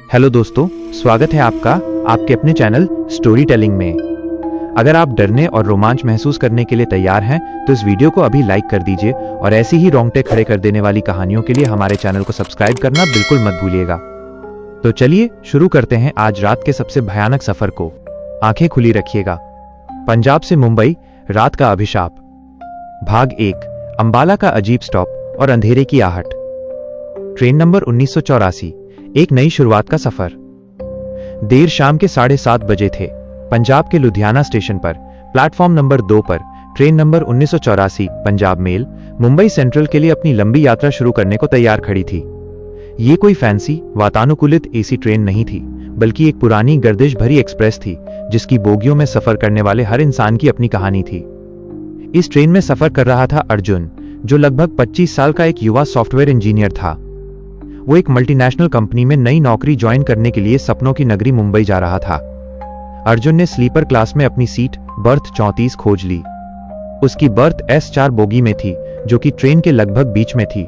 Hello दोस्तों, स्वागत है आपका आपके अपने चैनल स्टोरी टेलिंग में। अगर आप डरने और रोमांच महसूस करने के लिए तैयार हैं तो इस वीडियो को अभी लाइक कर दीजिए और ऐसी ही रोंगटे खड़े कर देने वाली कहानियों के लिए हमारे चैनल को सब्सक्राइब करना बिल्कुल मत भूलिएगा। तो चलिए शुरू करते हैं आज रात के सबसे भयानक सफर को। आंखें खुली रखिएगा। पंजाब से मुंबई, रात का अभिशाप। भाग 1, अंबाला का अजीब स्टॉप और अंधेरे की आहट। ट्रेन नंबर 1984, एक नई शुरुआत का सफर। देर शाम के 7:30 बजे थे। पंजाब के लुधियाना स्टेशन पर प्लेटफॉर्म नंबर 2 पर train number 1984 Punjab mail Mumbai central के लिए अपनी लंबी यात्रा शुरू करने को तैयार खड़ी थी। ये कोई फैंसी वातानुकूलित एसी ट्रेन नहीं थी, बल्कि एक पुरानी गर्दिश भरी एक्सप्रेस थी जिसकी बोगियों में सफर करने वाले हर इंसान की अपनी कहानी थी। इस ट्रेन में सफर कर रहा था अर्जुन, जो लगभग 25 साल का एक युवा सॉफ्टवेयर इंजीनियर था। वो एक मल्टीनेशनल कंपनी में नई नौकरी ज्वाइन करने के लिए सपनों की नगरी मुंबई जा रहा था। अर्जुन ने स्लीपर क्लास में अपनी सीट बर्थ 34 खोज ली। उसकी बर्थ S4 बोगी में थी, जो कि ट्रेन के लगभग बीच में थी।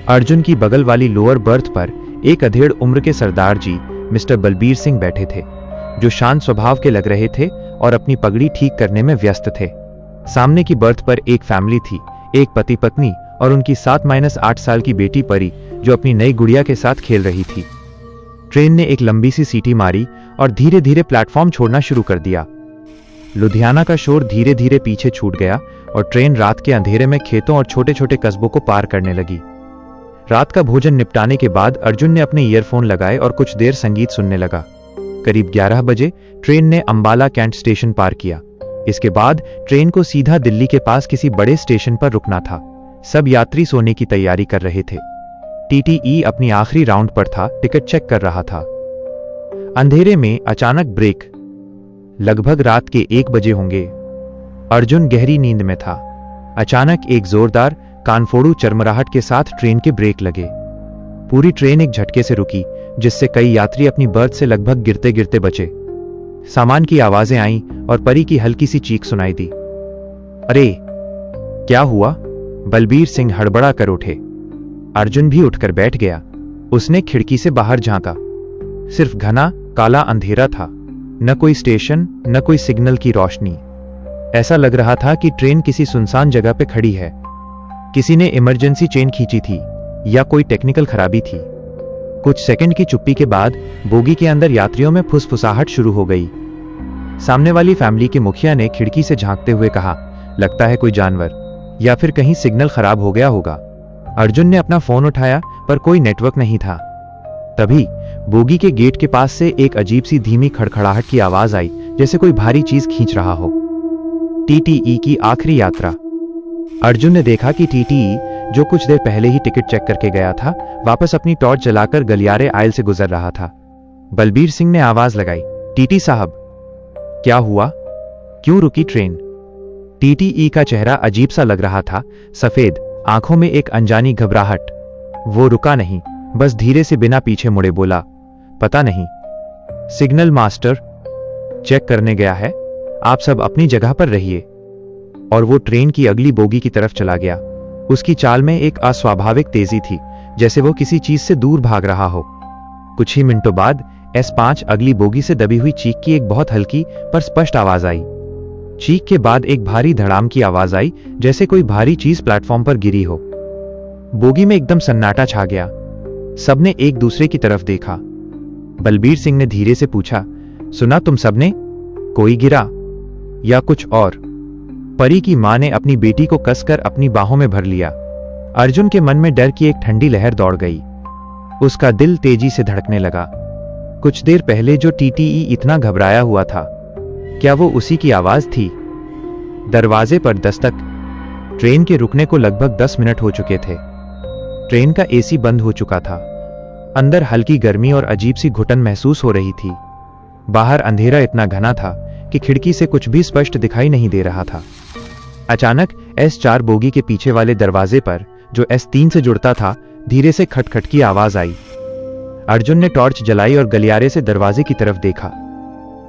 अर्जुन की बगल वाली लोअर बर्थ पर एक अधेड़ उम्र के सरदार जी मिस्टर बलबीर सिंह बैठे थे, जो शांत स्वभाव के लग रहे थे और अपनी पगड़ी ठीक करने में व्यस्त थे। सामने की बर्थ पर एक फैमिली थी, एक पति पत्नी और उनकी 7-8 साल की बेटी परी, जो अपनी नई गुड़िया के साथ खेल रही थी। ट्रेन ने एक लंबी सी सीटी मारी और धीरे धीरे प्लेटफॉर्म छोड़ना शुरू कर दिया। लुधियाना का शोर धीरे धीरे पीछे छूट गया और ट्रेन रात के अंधेरे में खेतों और छोटे छोटे कस्बों को पार करने लगी। रात का भोजन निपटाने के बाद अर्जुन ने अपने ईयरफोन लगाए और कुछ देर संगीत सुनने लगा। करीब 11 बजे ट्रेन ने अंबाला कैंट स्टेशन पार किया। इसके बाद ट्रेन को सीधा दिल्ली के पास किसी बड़े स्टेशन पर रुकना था। सब यात्री सोने की तैयारी कर रहे थे। टीटीई अपनी आखिरी राउंड पर था, टिकट चेक कर रहा था। अंधेरे में अचानक ब्रेक। लगभग रात के 1 बजे होंगे। अर्जुन गहरी नींद में था। अचानक एक जोरदार कानफोड़ू चरमराहट के साथ ट्रेन के ब्रेक लगे। पूरी ट्रेन एक झटके से रुकी, जिससे कई यात्री अपनी बर्थ से लगभग गिरते गिरते बचे। सामान की आवाजें आईं और परी की हल्की सी चीख सुनाई दी। अरे क्या हुआ? बलबीर सिंह हड़बड़ा कर उठे। अर्जुन भी उठकर बैठ गया। उसने खिड़की से बाहर झांका। सिर्फ घना काला अंधेरा था, न कोई स्टेशन, न कोई सिग्नल की रोशनी। ऐसा लग रहा था कि ट्रेन किसी सुनसान जगह पे खड़ी है। किसी ने इमरजेंसी चेन खींची थी या कोई टेक्निकल खराबी थी। कुछ सेकंड की चुप्पी के बाद बोगी के अंदर यात्रियों में फुसफुसाहट शुरू हो गई। सामने वाली फैमिली के मुखिया ने खिड़की से झांकते हुए कहा, लगता है कोई जानवर या फिर कहीं सिग्नल खराब हो गया होगा। अर्जुन ने अपना फोन उठाया, पर कोई नेटवर्क नहीं था। तभी बोगी के गेट के पास से एक अजीब सी धीमी खड़खड़ाहट की आवाज आई, जैसे कोई भारी चीज खींच रहा हो। टीटीई की आखिरी यात्रा। अर्जुन ने देखा कि टीटीई, जो कुछ देर पहले ही टिकट चेक करके गया था, वापस अपनी टॉर्च जलाकर गलियारे आयल से गुजर रहा था। बलबीर सिंह ने आवाज लगाई, टीटी साहब। क्या हुआ? क्यों रुकी ट्रेन? टीटीई का चेहरा अजीब सा लग रहा था, सफेद, आंखों में एक अनजानी घबराहट। वो रुका नहीं, बस धीरे से बिना पीछे मुड़े बोला, पता नहीं। सिग्नल मास्टर चेक करने गया है, आप सब अपनी जगह पर रहिए। और वो ट्रेन की अगली बोगी की तरफ चला गया। उसकी चाल में एक अस्वाभाविक तेजी थी, जैसे वो किसी चीज से दूर भाग रहा हो। कुछ ही मिनटों बाद S5 अगली बोगी से दबी हुई चीख की एक बहुत हल्की पर स्पष्ट आवाज आई। चीख के बाद एक भारी धड़ाम की आवाज आई, जैसे कोई भारी चीज प्लेटफॉर्म पर गिरी हो। बोगी में एकदम सन्नाटा छा गया। सबने एक दूसरे की तरफ देखा। बलबीर सिंह ने धीरे से पूछा, सुना तुम सबने? कोई गिरा या कुछ और? परी की मां ने अपनी बेटी को कसकर अपनी बाहों में भर लिया। अर्जुन के मन में डर की एक ठंडी लहर दौड़ गई। उसका दिल तेजी से धड़कने लगा। कुछ देर पहले जो टीटीई इतना घबराया हुआ था, क्या वो उसी की आवाज थी? दरवाजे पर दस्तक। ट्रेन के रुकने को लगभग 10 मिनट हो चुके थे। ट्रेन का एसी बंद हो चुका था। अंदर हल्की गर्मी और अजीब सी घुटन महसूस हो रही थी। बाहर अंधेरा इतना घना था कि खिड़की से कुछ भी स्पष्ट दिखाई नहीं दे रहा था। अचानक S4 बोगी के पीछे वाले दरवाजे पर, जो S3 से जुड़ता था, धीरे से खटखट की आवाज आई। अर्जुन ने टॉर्च जलाई और गलियारे से दरवाजे की तरफ देखा।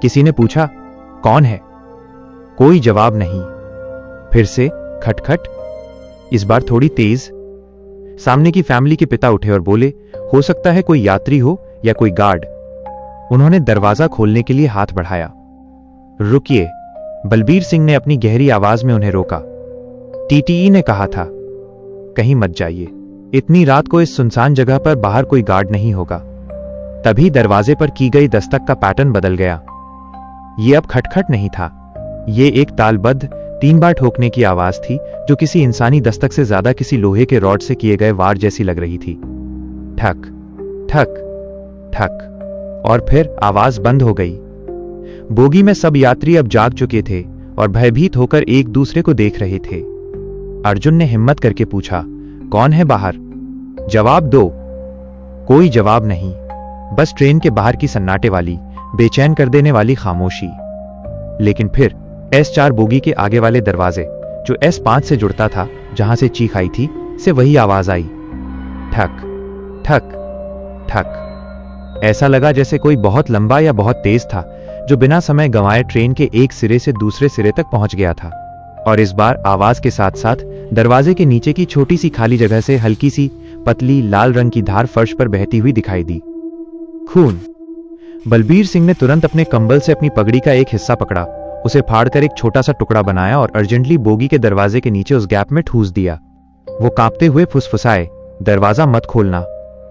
किसी ने पूछा, कौन है? कोई जवाब नहीं। फिर से खटखट, इस बार थोड़ी तेज। सामने की फैमिली के पिता उठे और बोले, हो सकता है कोई यात्री हो या कोई गार्ड। उन्होंने दरवाजा खोलने के लिए हाथ बढ़ाया। रुकिए, बलबीर सिंह ने अपनी गहरी आवाज में उन्हें रोका। टीटीई ने कहा था, कहीं मत जाइए, इतनी रात को इस सुनसान जगह पर बाहर कोई गार्ड नहीं होगा। तभी दरवाजे पर की गई दस्तक का पैटर्न बदल गया। यह अब खटखट नहीं था, ये एक तालबद्ध 3 बार ठोकने की आवाज थी, जो किसी इंसानी दस्तक से ज्यादा किसी लोहे के रॉड से किए गए वार जैसी लग रही थी। ठक ठक ठक, और फिर आवाज बंद हो गई। बोगी में सब यात्री अब जाग चुके थे और भयभीत होकर एक दूसरे को देख रहे थे। अर्जुन ने हिम्मत करके पूछा, कौन है बाहर? जवाब दो। कोई जवाब नहीं, बस ट्रेन के बाहर की सन्नाटे वाली, बेचैन कर देने वाली खामोशी। लेकिन फिर S4 बोगी के आगे वाले दरवाजे, जो S5 से जुड़ता था, जहां से चीख आई थी, से वही आवाज आई। ठक ठक ठक। ऐसा लगा जैसे कोई बहुत लंबा या बहुत तेज था, जो बिना समय गंवाए ट्रेन के एक सिरे से दूसरे सिरे तक पहुंच गया था। और इस बार आवाज के साथ साथ दरवाजे के नीचे की छोटी सी खाली जगह से हल्की सी पतली लाल रंग की धार फर्श पर बहती हुई दिखाई दी। खून। बलबीर सिंह ने तुरंत अपने कंबल से अपनी पगड़ी का एक हिस्सा पकड़ा, उसे फाड़कर एक छोटा सा टुकड़ा बनाया और अर्जेंटली बोगी के दरवाजे के नीचे उस गैप में ठूस दिया। वो कांपते हुए फुसफुसाए, दरवाजा मत खोलना,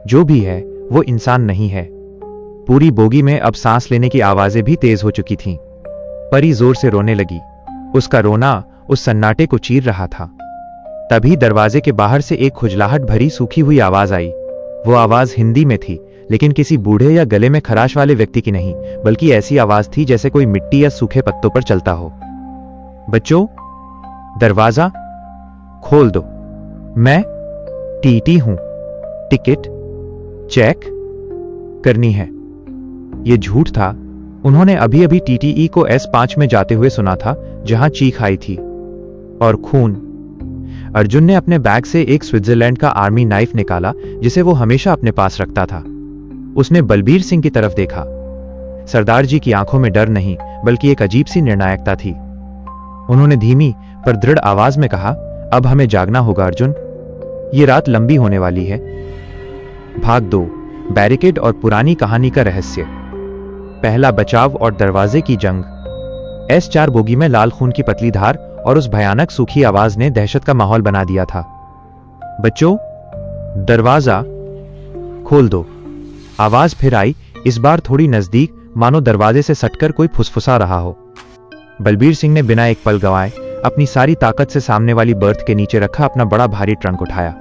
जो भी है वो इंसान नहीं है। पूरी बोगी में अब सांस लेने की आवाजें भी तेज हो चुकी थीं। परी जोर से रोने लगी, उसका रोना उस सन्नाटे को चीर रहा था। तभी दरवाजे के बाहर से एक खुजलाहट भरी सूखी हुई आवाज आई। वो आवाज हिंदी में थी, लेकिन किसी बूढ़े या गले में खराश वाले व्यक्ति की नहीं, बल्कि ऐसी आवाज थी जैसे कोई मिट्टी या सूखे पत्तों पर चलता हो। बच्चों, दरवाजा खोल दो, मैं टीटी हूं, टिकट चेक करनी है। यह झूठ था। उन्होंने अभी अभी टीटीई को S5 में जाते हुए सुना था, जहां चीख आई थी। और खून। अर्जुन ने अपने बैग से एक स्विट्जरलैंड का आर्मी नाइफ निकाला, जिसे वो हमेशा अपने पास रखता था। उसने बलबीर सिंह की तरफ देखा। सरदार जी की आंखों में डर नहीं, बल्कि एक अजीब सी निर्णायकता थी। उन्होंने धीमी पर दृढ़ आवाज में कहा, अब हमें जागना होगा अर्जुन, ये रात लंबी होने वाली है। भाग 2, बैरिकेड और पुरानी कहानी का रहस्य। पहला बचाव और दरवाजे की जंग। S4 बोगी में लाल खून की पतली धार और उस भयानक सूखी आवाज ने दहशत का माहौल बना दिया था। बच्चों, दरवाजा खोल दो। आवाज फिर आई, इस बार थोड़ी नजदीक, मानो दरवाजे से सटकर कोई फुसफुसा रहा हो। बलबीर सिंह ने बिना एक पल गंवाए अपनी सारी ताकत से सामने वाली बर्थ के नीचे रखा अपना बड़ा भारी ट्रंक उठाया।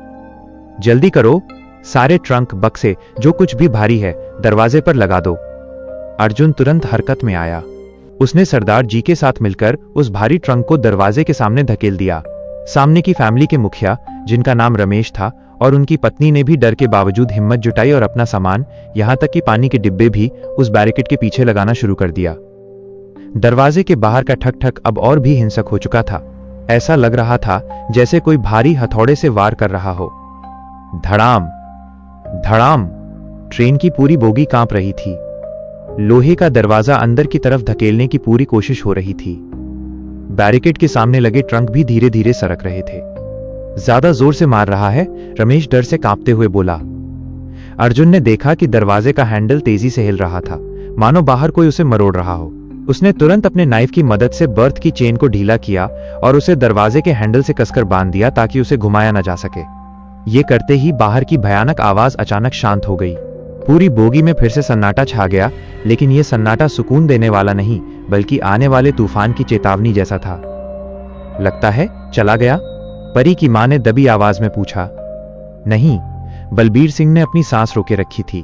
जल्दी करो, सारे ट्रंक, बक्से, जो कुछ भी भारी है, दरवाजे पर लगा दो। अर्जुन तुरंत हरकत में आया। उसने सरदार जी के साथ मिलकर उस भारी ट्रंक को दरवाजे के सामने धकेल दिया। सामने की फैमिली के मुखिया, जिनका नाम रमेश था, और उनकी पत्नी ने भी डर के बावजूद हिम्मत जुटाई और अपना सामान, यहां तक कि पानी के डिब्बे भी, उस बैरिकेड के पीछे लगाना शुरू कर दिया। दरवाजे के बाहर का ठक ठक अब और भी हिंसक हो चुका था। ऐसा लग रहा था जैसे कोई भारी हथौड़े से वार कर रहा हो। धड़ाम धड़ाम। ट्रेन की पूरी बोगी कांप रही थी। लोहे का दरवाजा अंदर की तरफ धकेलने की पूरी कोशिश हो रही थी। बैरिकेड के सामने लगे ट्रंक भी धीरे धीरे सरक रहे थे। ज्यादा जोर से मार रहा है, रमेश डर से कांपते हुए बोला। अर्जुन ने देखा कि दरवाजे का हैंडल तेजी से हिल रहा था, मानो बाहर कोई उसे मरोड़ रहा हो। उसने तुरंत अपने नाइफ की मदद से बर्थ की चेन को ढीला किया और उसे दरवाजे के हैंडल से कसकर बांध दिया, ताकि उसे घुमाया न जा सके। ये करते ही बाहर की भयानक आवाज अचानक शांत हो गई। पूरी बोगी में फिर से सन्नाटा छा गया, लेकिन यह सन्नाटा सुकून देने वाला नहीं, बल्कि आने वाले तूफान की चेतावनी जैसा था। लगता है चला गया? परी की मां ने दबी आवाज में पूछा। नहीं, बलबीर सिंह ने अपनी सांस रोके रखी थी।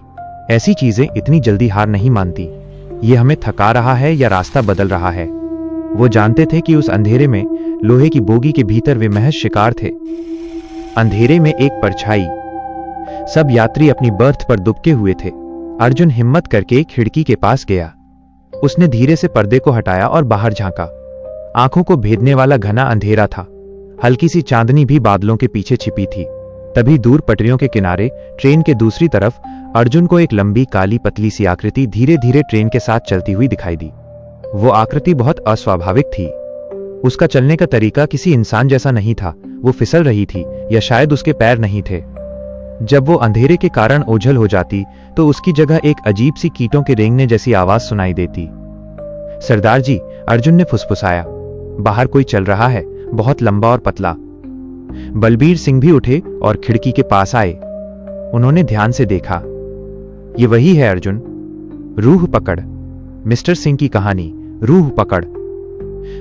ऐसी चीजें इतनी जल्दी हार नहीं मानती। ये हमें थका रहा है या रास्ता बदल रहा है। वो जानते थे कि उस अंधेरे में, लोहे की बोगी के भीतर, वे महज शिकार थे। अंधेरे में एक परछाई। सब यात्री अपनी बर्थ पर दुबके हुए थे। अर्जुन हिम्मत करके खिड़की के पास गया। उसने धीरे से पर्दे को हटाया और बाहर झांका। आंखों को भेदने वाला घना अंधेरा था। हल्की सी चांदनी भी बादलों के पीछे छिपी थी। तभी दूर पटरियों के किनारे, ट्रेन के दूसरी तरफ, अर्जुन को एक लंबी काली पतली सी आकृति धीरे धीरे ट्रेन के साथ चलती हुई दिखाई दी। वो आकृति बहुत अस्वाभाविक थी। उसका चलने का तरीका किसी इंसान जैसा नहीं था। वो फिसल रही थी, या शायद उसके पैर नहीं थे। जब वो अंधेरे के कारण ओझल हो जाती तो उसकी जगह एक अजीब सी कीटों के रेंगने जैसी आवाज सुनाई देती। सरदार जी, अर्जुन ने फुसफुसाया, बाहर कोई चल रहा है, बहुत लंबा और पतला। बलबीर सिंह भी उठे और खिड़की के पास आए। उन्होंने ध्यान से देखा। ये वही है अर्जुन, रूह पकड़। मिस्टर सिंह की कहानी, रूह पकड़।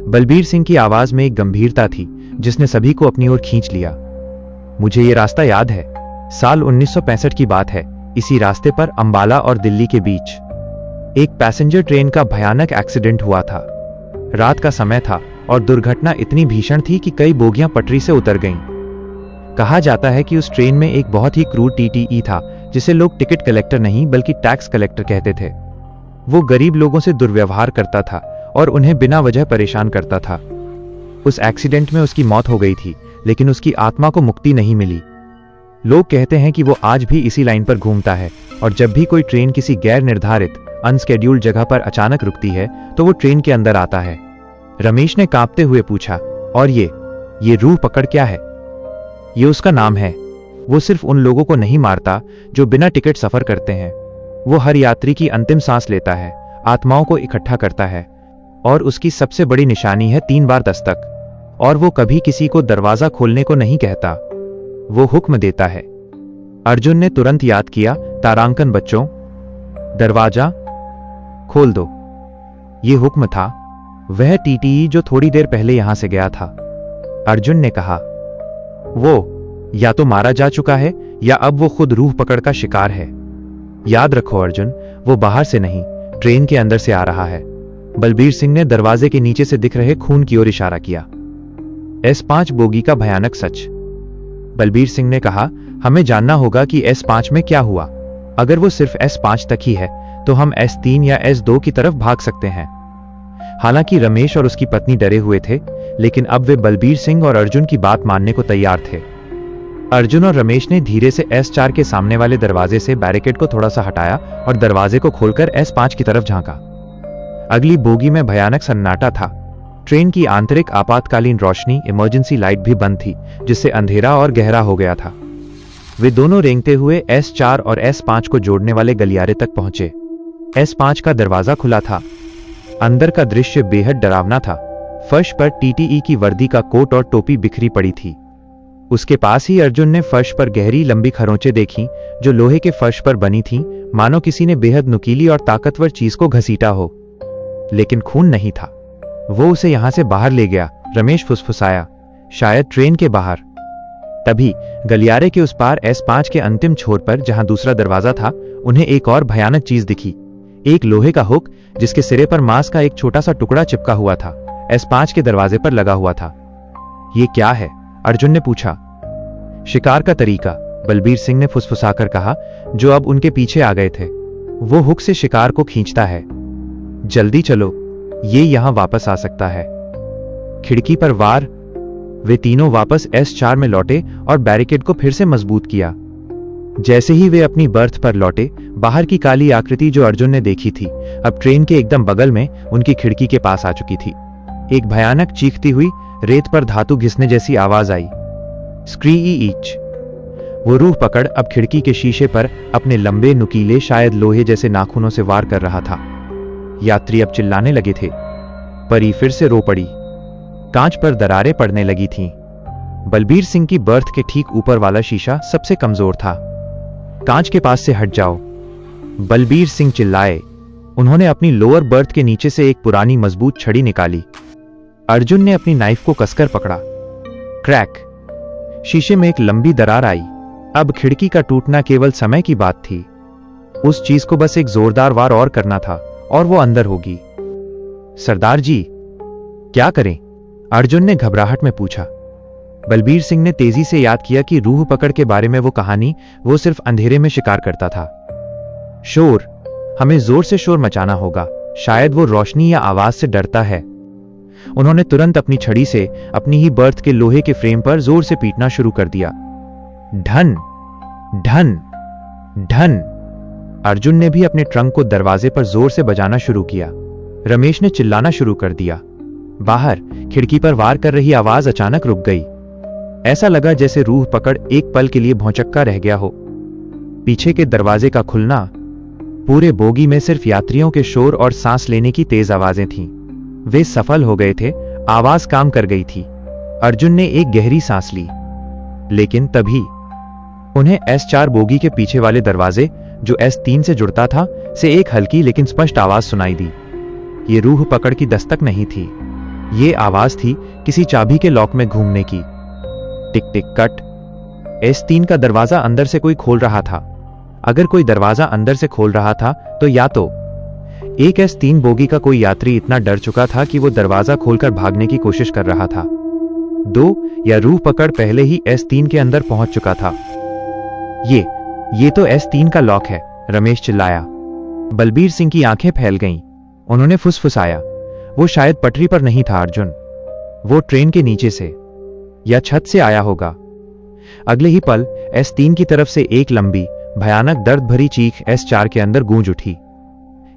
बलबीर सिंह की आवाज में एक गंभीरता थी जिसने सभी को अपनी ओर खींच लिया। मुझे ये रास्ता याद है, साल 1965 की बात है। इसी रास्ते पर अंबाला और दिल्ली के बीच एक पैसेंजर ट्रेन का भयानक एक्सीडेंट हुआ था। रात का समय था और दुर्घटना इतनी भीषण थी कि कई बोगियां पटरी से उतर गईं। कहा जाता है कि उस ट्रेन में एक बहुत ही क्रूर टीटीई था जिसे लोग टिकट कलेक्टर नहीं बल्कि टैक्स कलेक्टर कहते थे। वो गरीब लोगों से दुर्व्यवहार करता था और उन्हें बिना वजह परेशान करता था। उस एक्सीडेंट में उसकी मौत हो गई थी, लेकिन उसकी आत्मा को मुक्ति नहीं मिली। लोग कहते हैं कि वो आज भी इसी लाइन पर घूमता है और जब भी कोई ट्रेन किसी गैर निर्धारित अनस्केड्यूल्ड जगह पर अचानक रुकती है तो वो ट्रेन के अंदर आता है। रमेश ने कांपते हुए पूछा, और ये रूह पकड़ क्या है? ये उसका नाम है। वो सिर्फ उन लोगों को नहीं मारता जो बिना टिकट सफर करते हैं। वो हर यात्री की अंतिम सांस लेता है, आत्माओं को इकट्ठा करता है और उसकी सबसे बड़ी निशानी है 3 बार दस्तक। और वो कभी किसी को दरवाजा खोलने को नहीं कहता, वो हुक्म देता है। अर्जुन ने तुरंत याद किया, तारांकन बच्चों, दरवाजा खोल दो। ये हुक्म था, वह टीटीई जो थोड़ी देर पहले यहां से गया था। अर्जुन ने कहा, वो या तो मारा जा चुका है या अब वो खुद रूह पकड़ का शिकार है। याद रखो अर्जुन, वो बाहर से नहीं, ट्रेन के अंदर से आ रहा है। बलबीर सिंह ने दरवाजे के नीचे से दिख रहे खून की ओर इशारा किया। S5 बोगी का भयानक सच। बलबीर सिंह ने कहा, हमें जानना होगा कि S5 में क्या हुआ। अगर वो सिर्फ S5 तक ही है तो हम S3 या S2 की तरफ भाग सकते हैं। हालांकि रमेश और उसकी पत्नी डरे हुए थे, लेकिन अब वे बलबीर सिंह और अर्जुन की बात मानने को तैयार थे। अर्जुन और रमेश ने धीरे से S4 के सामने वाले दरवाजे से बैरिकेड को थोड़ा सा हटाया और दरवाजे को खोलकर S5 की तरफ झांका। अगली बोगी में भयानक सन्नाटा था। ट्रेन की आंतरिक आपातकालीन रोशनी, इमरजेंसी लाइट भी बंद थी, जिससे अंधेरा और गहरा हो गया था। वे दोनों रेंगते हुए S4 और S5 को जोड़ने वाले गलियारे तक पहुंचे। S5 का दरवाजा खुला था। अंदर का दृश्य बेहद डरावना था। फर्श पर टीटीई की वर्दी का कोट और टोपी बिखरी पड़ी थी। उसके पास ही अर्जुन ने फर्श पर गहरी लंबी खरोंचें देखीं, जो लोहे के फर्श पर बनी थीं, मानो किसी ने बेहद नुकीली और ताकतवर चीज को घसीटा हो। लेकिन खून नहीं था। वो उसे यहां से बाहर ले गया, रमेश फुसफुसाया, शायद ट्रेन के बाहर। तभी गलियारे के उस पार S5 के अंतिम छोर पर, जहां दूसरा दरवाजा था, उन्हें एक और भयानक चीज दिखी। एक लोहे का हुक जिसके सिरे पर मांस का एक छोटा सा टुकड़ा चिपका हुआ था, S5 के दरवाजे पर लगा हुआ था। ये क्या है? अर्जुन ने पूछा। शिकार का तरीका, बलबीर सिंह ने फुसफुसाकर कहा, जो अब उनके पीछे आ गए थे। वो हुक से शिकार को खींचता है। जल्दी चलो, ये यहां वापस आ सकता है। खिड़की पर वार। वे तीनों वापस S4 में लौटे और बैरिकेड को फिर से मजबूत किया। जैसे ही वे अपनी बर्थ पर लौटे, बाहर की काली आकृति जो अर्जुन ने देखी थी, अब ट्रेन के एकदम बगल में उनकी खिड़की के पास आ चुकी थी। एक भयानक चीखती हुई, रेत पर धातु घिसने जैसी आवाज आई, स्क्रीईच। वो रूह पकड़ अब खिड़की के शीशे पर अपने लंबे नुकीले, शायद लोहे जैसे नाखूनों से वार कर रहा था। यात्री अब चिल्लाने लगे थे। परी फिर से रो पड़ी। कांच पर दरारें पड़ने लगी थीं। बलबीर सिंह की बर्थ के ठीक ऊपर वाला शीशा सबसे कमजोर था। कांच के पास से हट जाओ, बलबीर सिंह चिल्लाए। उन्होंने अपनी लोअर बर्थ के नीचे से एक पुरानी मजबूत छड़ी निकाली। अर्जुन ने अपनी नाइफ को कसकर पकड़ा। क्रैक। शीशे में एक लंबी दरार आई। अब खिड़की का टूटना केवल समय की बात थी। उस चीज को बस एक जोरदार वार और करना था और वो अंदर होगी। सरदार जी, क्या करें? अर्जुन ने घबराहट में पूछा। बलबीर सिंह ने तेजी से याद किया कि रूह पकड़ के बारे में वो कहानी, वो सिर्फ अंधेरे में शिकार करता था। शोर, हमें जोर से शोर मचाना होगा। शायद वो रोशनी या आवाज से डरता है। उन्होंने तुरंत अपनी छड़ी से अपनी ही बर्थ के लोहे के फ्रेम पर जोर से पीटना शुरू कर दिया। ढन ढन ढन। अर्जुन ने भी अपने ट्रंक को दरवाजे पर जोर से बजाना शुरू किया। रमेश ने चिल्लाना शुरू कर दिया। बाहर खिड़की पर वार कर रही आवाज अचानक रुक गई। ऐसा लगा जैसे रूह पकड़ एक पल के लिए भौचक्का रह गया हो। पीछे के दरवाजे का खुलना। पूरे बोगी में सिर्फ यात्रियों के शोर और सांस लेने की तेज आवाजें थीं। वे सफल हो गए थे, आवाज काम कर गई थी। अर्जुन ने एक गहरी सांस ली। लेकिन तभी उन्हें S4 बोगी के पीछे वाले दरवाजे, जो S3 से जुड़ता था, से एक हल्की लेकिन स्पष्ट आवाज सुनाई दी। ये रूह पकड़ की दस्तक नहीं थी, ये आवाज थी किसी चाबी के लॉक में घूमने की। टिक टिक कट। S3 का दरवाजा अंदर से कोई खोल रहा था। अगर कोई दरवाजा अंदर से खोल रहा था तो या तो एक S3 बोगी का कोई यात्री इतना डर चुका था कि वो दरवाजा खोलकर भागने की कोशिश कर रहा था, 2 या रूह पकड़ पहले ही S3 के अंदर पहुंच चुका था। ये तो S3 का लॉक है, रमेश चिल्लाया। बलबीर सिंह की आंखें फैल गईं। उन्होंने फुसफुसाया, वो शायद पटरी पर नहीं था अर्जुन, वो ट्रेन के नीचे से या छत से आया होगा। अगले ही पल S3 की तरफ से एक लंबी भयानक दर्द भरी चीख S4 के अंदर गूंज उठी।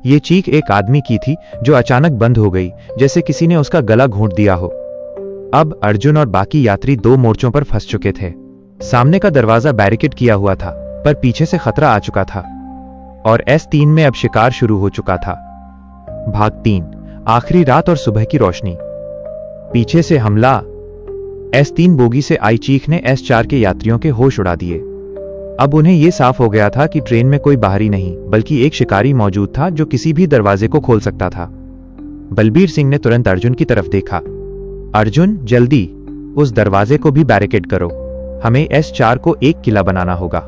ये चीख एक आदमी की थी जो अचानक बंद हो गई, जैसे किसी ने उसका गला घोंट दिया हो। अब अर्जुन और बाकी यात्री 2 मोर्चों पर फंस चुके थे। सामने का दरवाजा बैरिकेड किया हुआ था, पर पीछे से खतरा आ चुका था और S3 में अब शिकार शुरू हो चुका था। भाग 3, आखिरी रात और सुबह की रोशनी। पीछे से हमला। S3 बोगी से आई चीख ने S4 के यात्रियों के होश उड़ा दिए। अब उन्हें यह साफ हो गया था कि ट्रेन में कोई बाहरी नहीं, बल्कि एक शिकारी मौजूद था जो किसी भी दरवाजे को खोल सकता था। बलबीर सिंह ने तुरंत अर्जुन की तरफ देखा। अर्जुन, जल्दी उस दरवाजे को भी बैरिकेड करो, हमें S4 को एक किला बनाना होगा।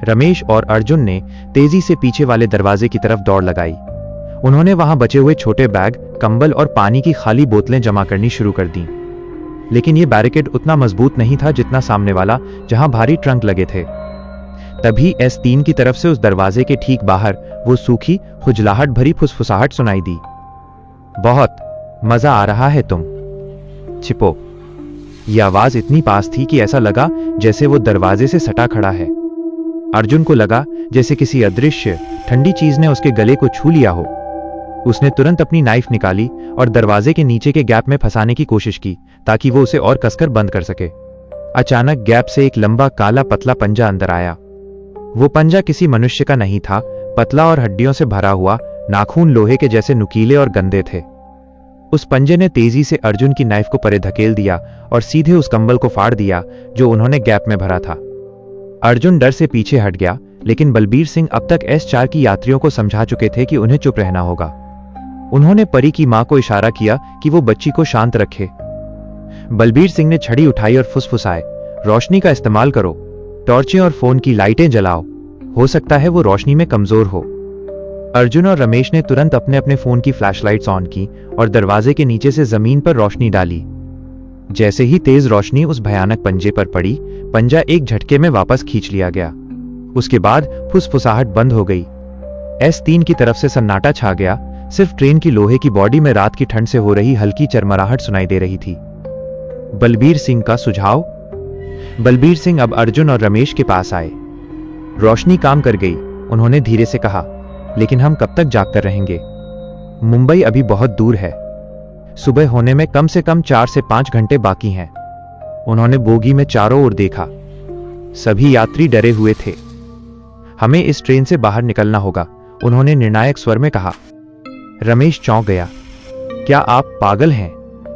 रमेश और अर्जुन ने तेजी से पीछे वाले दरवाजे की तरफ दौड़ लगाई। उन्होंने वहां बचे हुए छोटे बैग, कंबल और पानी की खाली बोतलें जमा करनी शुरू कर दी। लेकिन यह बैरिकेड उतना मजबूत नहीं था जितना सामने वाला, जहां भारी ट्रंक लगे थे। तभी S3 की तरफ से उस दरवाजे के ठीक बाहर वो सूखी, खुजलाहट भरी फुसफुसाहट सुनाई दी। बहुत मजा आ रहा है, तुम छिपो। यह आवाज इतनी पास थी कि ऐसा लगा जैसे वो दरवाजे से सटा खड़ा है। अर्जुन को लगा जैसे किसी अदृश्य ठंडी चीज ने उसके गले को छू लिया हो। उसने तुरंत अपनी नाइफ निकाली और दरवाजे के नीचे के गैप में फंसाने की कोशिश की, ताकि वो उसे और कसकर बंद कर सके। अचानक गैप से एक लंबा काला पतला पंजा अंदर आया। वो पंजा किसी मनुष्य का नहीं था, पतला और हड्डियों से भरा हुआ, नाखून लोहे के जैसे नुकीले और गंदे थे। उस पंजे ने तेजी से अर्जुन की नाइफ को परे धकेल दिया और सीधे उस कंबल को फाड़ दिया जो उन्होंने गैप में भरा था। अर्जुन डर से पीछे हट गया, लेकिन बलबीर सिंह अब तक S4 की यात्रियों को समझा चुके थे कि उन्हें चुप रहना होगा। उन्होंने परी की मां को इशारा किया कि वो बच्ची को शांत रखे। बलबीर सिंह ने छड़ी उठाई और फुसफुसाए, रोशनी का इस्तेमाल करो, टॉर्चें और फोन की लाइटें जलाओ, हो सकता है वो रोशनी में कमजोर हो। अर्जुन और रमेश ने तुरंत अपने अपने फोन की फ्लैशलाइट्स ऑन की और दरवाजे के नीचे से जमीन पर रोशनी डाली। जैसे ही तेज रोशनी उस भयानक पंजे पर पड़ी, पंजा एक झटके में वापस खींच लिया गया। उसके बाद फुसफुसाहट बंद हो गई। S3 की तरफ से सन्नाटा छा गया, सिर्फ ट्रेन की लोहे की बॉडी में रात की ठंड से हो रही हल्की चरमराहट सुनाई दे रही थी। बलबीर सिंह का सुझाव। बलबीर सिंह अब अर्जुन और रमेश के पास आए। रोशनी काम कर गई, उन्होंने धीरे से कहा, लेकिन हम कब तक जागकर रहेंगे? मुंबई अभी बहुत दूर है, सुबह होने में कम से कम 4 से 5 घंटे बाकी हैं। उन्होंने बोगी में चारों ओर देखा। सभी यात्री डरे हुए थे। हमें इस ट्रेन से बाहर निकलना होगा, उन्होंने निर्णायक स्वर में कहा। रमेश चौंक गया। क्या आप पागल हैं?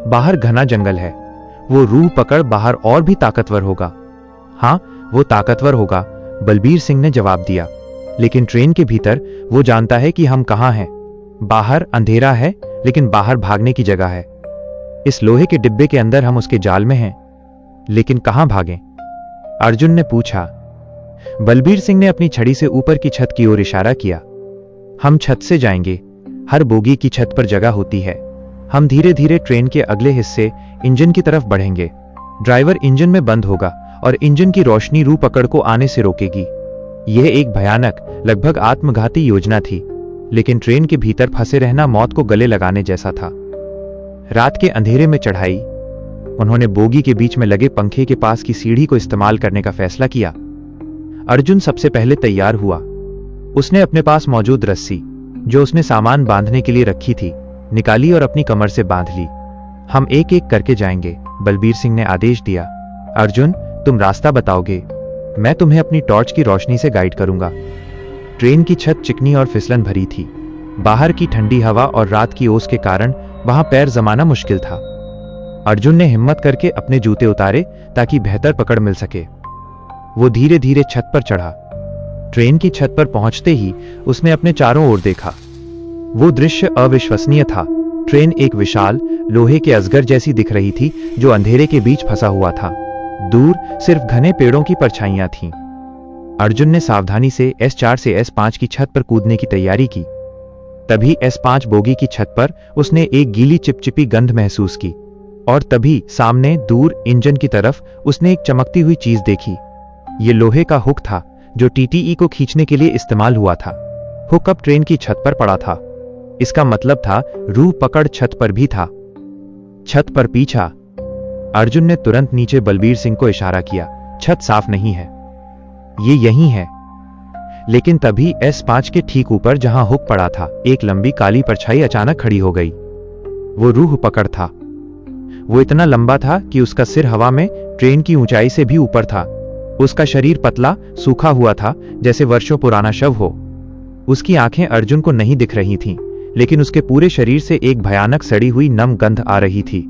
बाहर घना जंगल है, वो रूह पकड़ बाहर और भी ताकतवर होगा। हां, वो ताकतवर होगा, बलबीर सिंह ने जवाब दिया, लेकिन ट्रेन के भीतर वो जानता है कि हम कहां हैं। बाहर अंधेरा है, लेकिन बाहर भागने की जगह है। इस लोहे के डिब्बे के अंदर हम उसके जाल में हैं, लेकिन कहां भागें? अर्जुन ने पूछा। बलबीर सिंह ने अपनी छड़ी से ऊपर की छत की ओर इशारा किया। हम छत से जाएंगे, हर बोगी की छत पर जगह होती है। हम धीरे धीरे ट्रेन के अगले हिस्से इंजन की तरफ बढ़ेंगे। ड्राइवर इंजन में बंद होगा और इंजन की रोशनी रूह पकड़ को आने से रोकेगी। यह एक भयानक, लगभग आत्मघाती योजना थी, लेकिन ट्रेन के भीतर फंसे रहना मौत को गले लगाने जैसा था। रात के अंधेरे में चढ़ाई। उन्होंने बोगी के बीच में लगे पंखे के पास की सीढ़ी को इस्तेमाल करने का फैसला किया। अर्जुन सबसे पहले तैयार हुआ। उसने अपने पास मौजूद रस्सी, जो उसने सामान बांधने के लिए रखी थी, निकाली और अपनी कमर से बांध ली। हम एक एक करके जाएंगे, बलबीर सिंह ने आदेश दिया। अर्जुन, तुम रास्ता बताओगे, मैं तुम्हें अपनी टॉर्च की रोशनी से गाइड करूंगा। ट्रेन की छत चिकनी और फिसलन भरी थी। बाहर की ठंडी हवा और रात की ओस के कारण वहां पैर जमाना मुश्किल था। अर्जुन ने हिम्मत करके अपने जूते उतारे ताकि बेहतर पकड़ मिल सके। वो धीरे धीरे छत पर चढ़ा। ट्रेन की छत पर पहुंचते ही उसने अपने चारों ओर देखा। वो दृश्य अविश्वसनीय था। ट्रेन एक विशाल लोहे के अजगर जैसी दिख रही थी जो अंधेरे के बीच फंसा हुआ था। दूर सिर्फ घने पेड़ों की परछाइयां थीं। अर्जुन ने सावधानी से S4 से S5 की छत पर कूदने की तैयारी की। तभी S5 बोगी की छत पर उसने एक गीली चिपचिपी गंध महसूस की और तभी सामने दूर इंजन की तरफ उसने एक चमकती हुई चीज देखी। ये लोहे का हुक था जो TTE को खींचने के लिए इस्तेमाल हुआ था। हुक अब ट्रेन की छत पर पड़ा था। इसका मतलब था रूह पकड़ छत पर भी था। छत पर पीछा। अर्जुन ने तुरंत नीचे बलबीर सिंह को इशारा किया। छत साफ नहीं है, ये यहीं है। लेकिन तभी S5 के ठीक ऊपर जहां हुक पड़ा था, एक लंबी काली परछाई अचानक खड़ी हो गई। वो रूह पकड़ था। वो इतना लंबा था कि उसका सिर हवा में ट्रेन की ऊंचाई से भी ऊपर था। उसका शरीर पतला सूखा हुआ था, जैसे वर्षों पुराना शव हो। उसकी आंखें अर्जुन को नहीं दिख रही थीं, लेकिन उसके पूरे शरीर से एक भयानक सड़ी हुई नम गंध आ रही थी।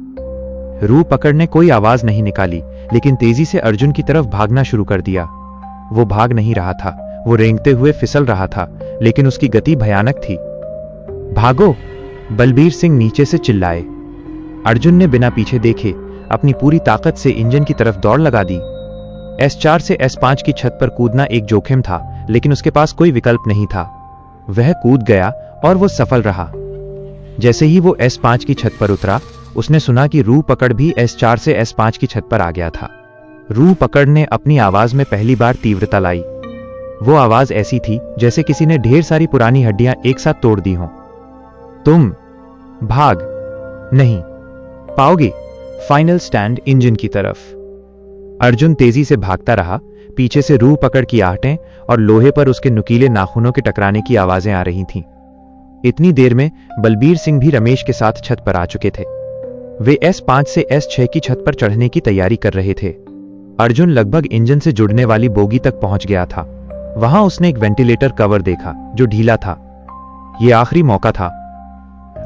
रूह पकड़ ने कोई आवाज नहीं निकाली, लेकिन तेजी से अर्जुन की तरफ भागना शुरू कर दिया। वो भाग नहीं रहा था, वो रेंगते हुए फिसल रहा था, लेकिन उसकी गति भयानक थी। भागो! बलबीर सिंह नीचे से चिल्लाए। अर्जुन ने बिना पीछे देखे अपनी पूरी ताकत से इंजन की तरफ दौड़ लगा दी। S4 से S5 की छत पर कूदना एक जोखिम था, लेकिन उसके पास कोई विकल्प नहीं था। वह कूद गया और वो सफल रहा। जैसे ही वो S5 की छत पर उतरा, उसने सुना कि रूह पकड़ भी S4 से S5 की छत पर आ गया था। रूह पकड़ ने अपनी आवाज में पहली बार तीव्रता लाई। वो आवाज ऐसी थी जैसे किसी ने ढेर सारी पुरानी हड्डियां एक साथ तोड़ दी हों। तुम भाग नहीं पाओगे। फाइनल स्टैंड इंजन की तरफ। अर्जुन तेजी से भागता रहा। पीछे से रूह पकड़ की आहटें और लोहे पर उसके नुकीले नाखूनों के टकराने की आवाजें आ रही थीं। इतनी देर में बलबीर सिंह भी रमेश के साथ छत पर आ चुके थे। वे S5 से S6 की छत पर चढ़ने की तैयारी कर रहे थे। अर्जुन लगभग इंजन से जुड़ने वाली बोगी तक पहुंच गया था। वहां उसने एक वेंटिलेटर कवर देखा जो ढीला था। यह आखिरी मौका था।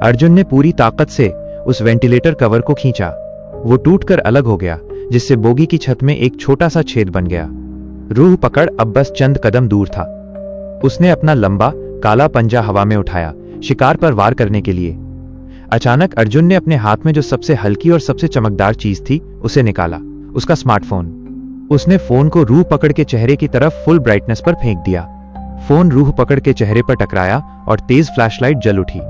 अर्जुन ने पूरी ताकत से उस वेंटिलेटर कवर को खींचा। वो टूटकर अलग हो गया, जिससे बोगी की छत में एक छोटा सा छेद बन गया। रूह पकड़ अब बस चंद कदम दूर था। उसने अपना लंबा काला पंजा हवा में उठाया, शिकार पर वार करने के लिए। अचानक अर्जुन ने अपने हाथ में जो सबसे हल्की और सबसे चमकदार चीज थी उसे निकाला, उसका स्मार्टफोन। उसने फोन को रूह पकड़ के चेहरे की तरफ फुल ब्राइटनेस पर फेंक दिया। फोन रूह पकड़ के चेहरे पर टकराया और तेज फ्लैशलाइट जल उठी।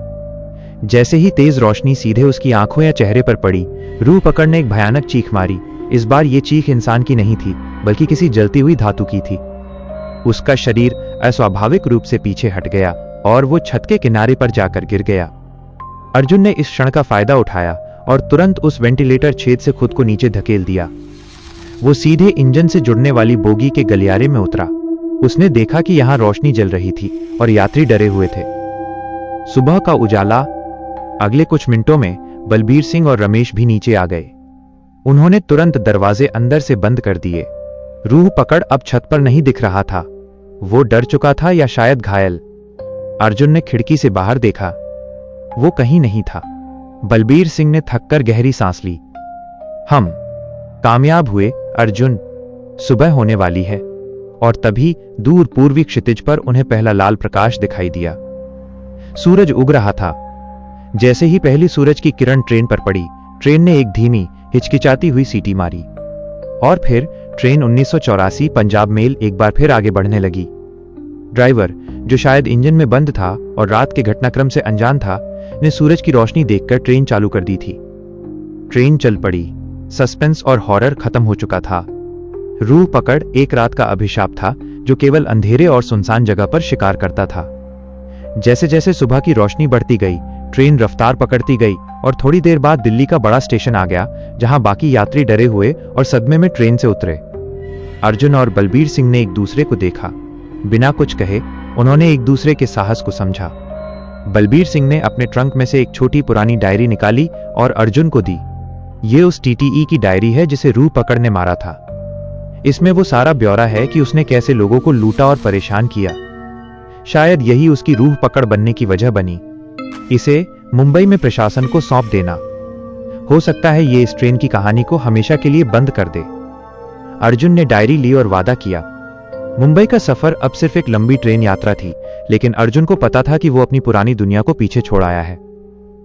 जैसे ही तेज रोशनी सीधे उसकी आंखों या चेहरे पर पड़ी, रूह पकड़ ने एक भयानक चीख मारी। इस बार ये चीख इंसान की नहीं थी, बल्कि किसी जलती हुई धातु की थी। उसका शरीर अस्वाभाविक रूप से पीछे हट गया और वो छत के किनारे पर जाकर गिर गया। अर्जुन ने इस क्षण का फायदा उठाया और तुरंत उस वेंटिलेटर छेद से खुद को नीचे धकेल दिया। वो सीधे इंजन से जुड़ने वाली बोगी के गलियारे में उतरा। उसने देखा कि यहां रोशनी जल रही थी और यात्री डरे हुए थे। सुबह का उजाला। अगले कुछ मिनटों में बलबीर सिंह और रमेश भी नीचे आ गए। उन्होंने तुरंत दरवाजे अंदर से बंद कर दिए। रूह पकड़ अब छत पर नहीं दिख रहा था। वो डर चुका था या शायद घायल। अर्जुन ने खिड़की से बाहर देखा। वो कहीं नहीं था। बलबीर सिंह ने थककर गहरी सांस ली। हम कामयाब हुए अर्जुन। सुबह होने वाली है। और तभी दूर पूर्वी क्षितिज पर उन्हें पहला लाल प्रकाश दिखाई दिया। सूरज उग रहा था। जैसे ही पहली सूरज की किरण ट्रेन पर पड़ी, ट्रेन ने एक धीमी हिचकिचाती हुई सीटी मारी और फिर ट्रेन 1984 पंजाब मेल एक बार फिर आगे बढ़ने लगी। ड्राइवर, जो शायद इंजन में बंद था और रात के घटनाक्रम से अनजान था, ने सूरज की रोशनी देखकर ट्रेन चालू कर दी थी। ट्रेन चल पड़ी। सस्पेंस और हॉरर खत्म हो चुका था। रूह पकड़ एक रात का अभिशाप था जो केवल अंधेरे और सुनसान जगह पर शिकार करता था। जैसे जैसे सुबह की रोशनी बढ़ती गई, ट्रेन रफ्तार पकड़ती गई और थोड़ी देर बाद दिल्ली का बड़ा स्टेशन आ गया, जहां बाकी यात्री डरे हुए और सदमे में ट्रेन से उतरे। अर्जुन और बलबीर सिंह ने एक दूसरे को देखा। बिना कुछ कहे उन्होंने एक दूसरे के साहस को समझा। बलबीर सिंह ने अपने ट्रंक में से एक छोटी पुरानी डायरी निकाली और अर्जुन को दी। ये उस TTE की डायरी है जिसे रूह पकड़ ने मारा था। इसमें वो सारा ब्यौरा है कि उसने कैसे लोगों को लूटा और परेशान किया। शायद यही उसकी रूह पकड़ बनने की वजह बनी। इसे मुंबई में प्रशासन को सौंप देना। हो सकता है ये इस ट्रेन की कहानी को हमेशा के लिए बंद कर दे। अर्जुन ने डायरी ली और वादा किया। मुंबई का सफर अब सिर्फ एक लंबी ट्रेन यात्रा थी, लेकिन अर्जुन को पता था कि वो अपनी पुरानी दुनिया को पीछे छोड़ आया है।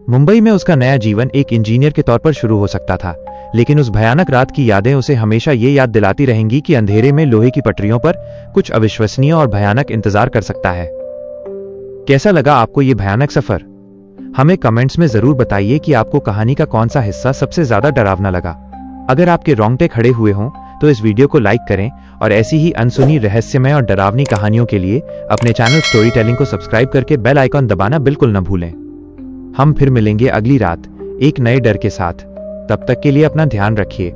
मुंबई में उसका नया जीवन एक इंजीनियर के तौर पर शुरू हो सकता था, लेकिन उस भयानक रात की यादें उसे हमेशा ये याद दिलाती रहेंगी कि अंधेरे में लोहे की पटरियों पर कुछ अविश्वसनीय और भयानक इंतजार कर सकता है। कैसा लगा आपको ये भयानक सफर? हमें कमेंट्स में जरूर बताइए कि आपको कहानी का कौन सा हिस्सा सबसे ज्यादा डरावना लगा। अगर आपके रोंगटे खड़े हुए हों तो इस वीडियो को लाइक करें और ऐसी ही अनसुनी, रहस्यमय और डरावनी कहानियों के लिए अपने चैनल स्टोरी टेलिंग को सब्सक्राइब करके बेल आइकॉन दबाना बिल्कुल न भूलें। हम फिर मिलेंगे अगली रात एक नए डर के साथ। तब तक के लिए अपना ध्यान रखिए।